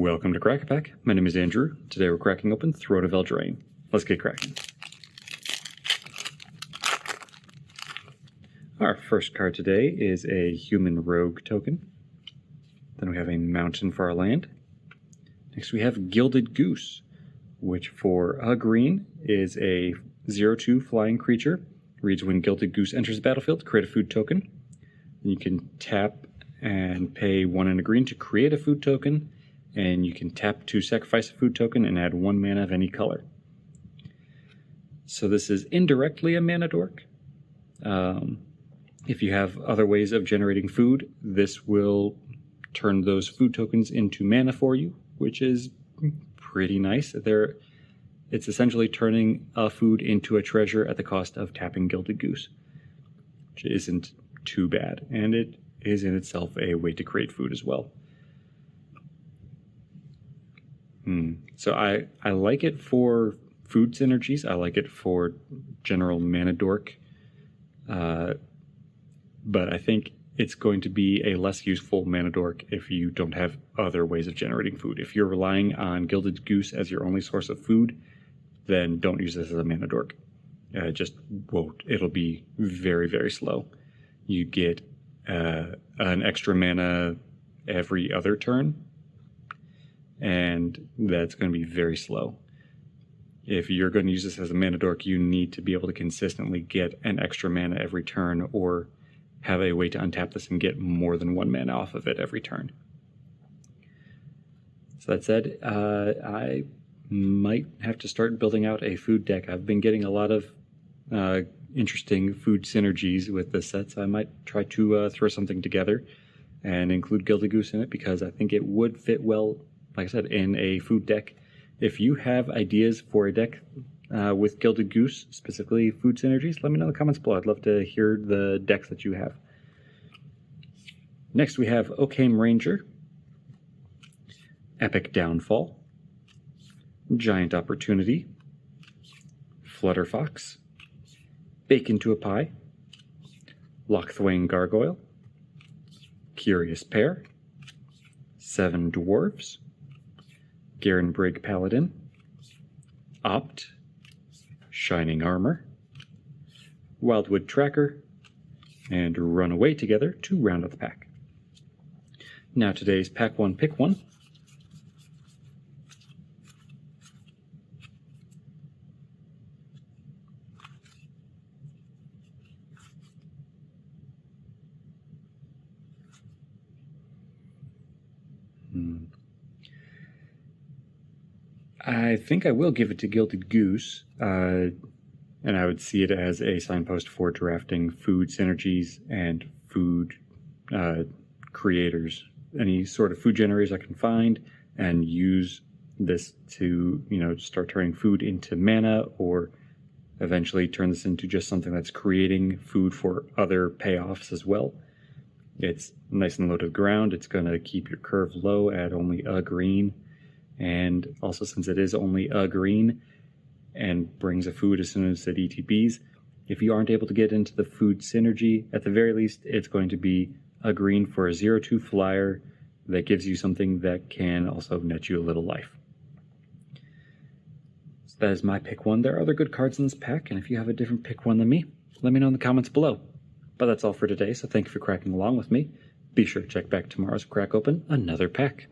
Welcome to Crack a Pack. My name is Andrew. Today we're cracking open Thrones of Eldraine. Let's get cracking. Our first card today is a human rogue token. Then we have a mountain for our land. Next we have Gilded Goose, which for a green is a 0/2 flying creature. Reads when Gilded Goose enters the battlefield, create a food token. You can tap and pay 1 and a green to create a food token, and you can tap to sacrifice a food token and add 1 mana of any color. So this is indirectly a mana dork. If you have other ways of generating food, this will turn those food tokens into mana for you, which is pretty nice. It's essentially turning a food into a treasure at the cost of tapping Gilded Goose, which isn't too bad, and it is in itself a way to create food as well. So I like it for food synergies. I like it for general mana dork. But I think it's going to be a less useful mana dork if you don't have other ways of generating food. If you're relying on Gilded Goose as your only source of food, then don't use this as a mana dork. It just won't. It'll be very, very slow. You get an extra mana every other turn, and that's going to be very slow. If you're going to use this as a mana dork, you need to be able to consistently get an extra mana every turn, or have a way to untap this and get more than 1 mana off of it every turn. So that said, I might have to start building out a food deck. I've been getting a lot of interesting food synergies with this set, so I might try to throw something together and include Gilded Goose in it, because I think it would fit well, like I said, in a food deck. If you have ideas for a deck with Gilded Goose, specifically food synergies, let me know in the comments below. I'd love to hear the decks that you have. Next we have Occam Ranger, Epic Downfall, Giant Opportunity, Flutterfox, Bake into a Pie, Lochthwain Gargoyle, Curious Pair, 7 Dwarves, Garen Brigg Paladin, Opt, Shining Armor, Wildwood Tracker, and Run Away together to round out the pack. Now today's Pack 1 Pick 1. I think I will give it to Gilded Goose, and I would see it as a signpost for drafting food synergies and food creators. Any sort of food generators I can find, and use this to, start turning food into mana, or eventually turn this into just something that's creating food for other payoffs as well. It's nice and low to the ground. It's going to keep your curve low at only a green. And also, since it is only a green and brings a food as soon as it ETBs, if you aren't able to get into the food synergy, at the very least, it's going to be a green for a 0/2 flyer that gives you something that can also net you a little life. So that is my pick 1. There are other good cards in this pack, and if you have a different pick 1 than me, let me know in the comments below. But that's all for today, so thank you for cracking along with me. Be sure to check back tomorrow's crack open another pack.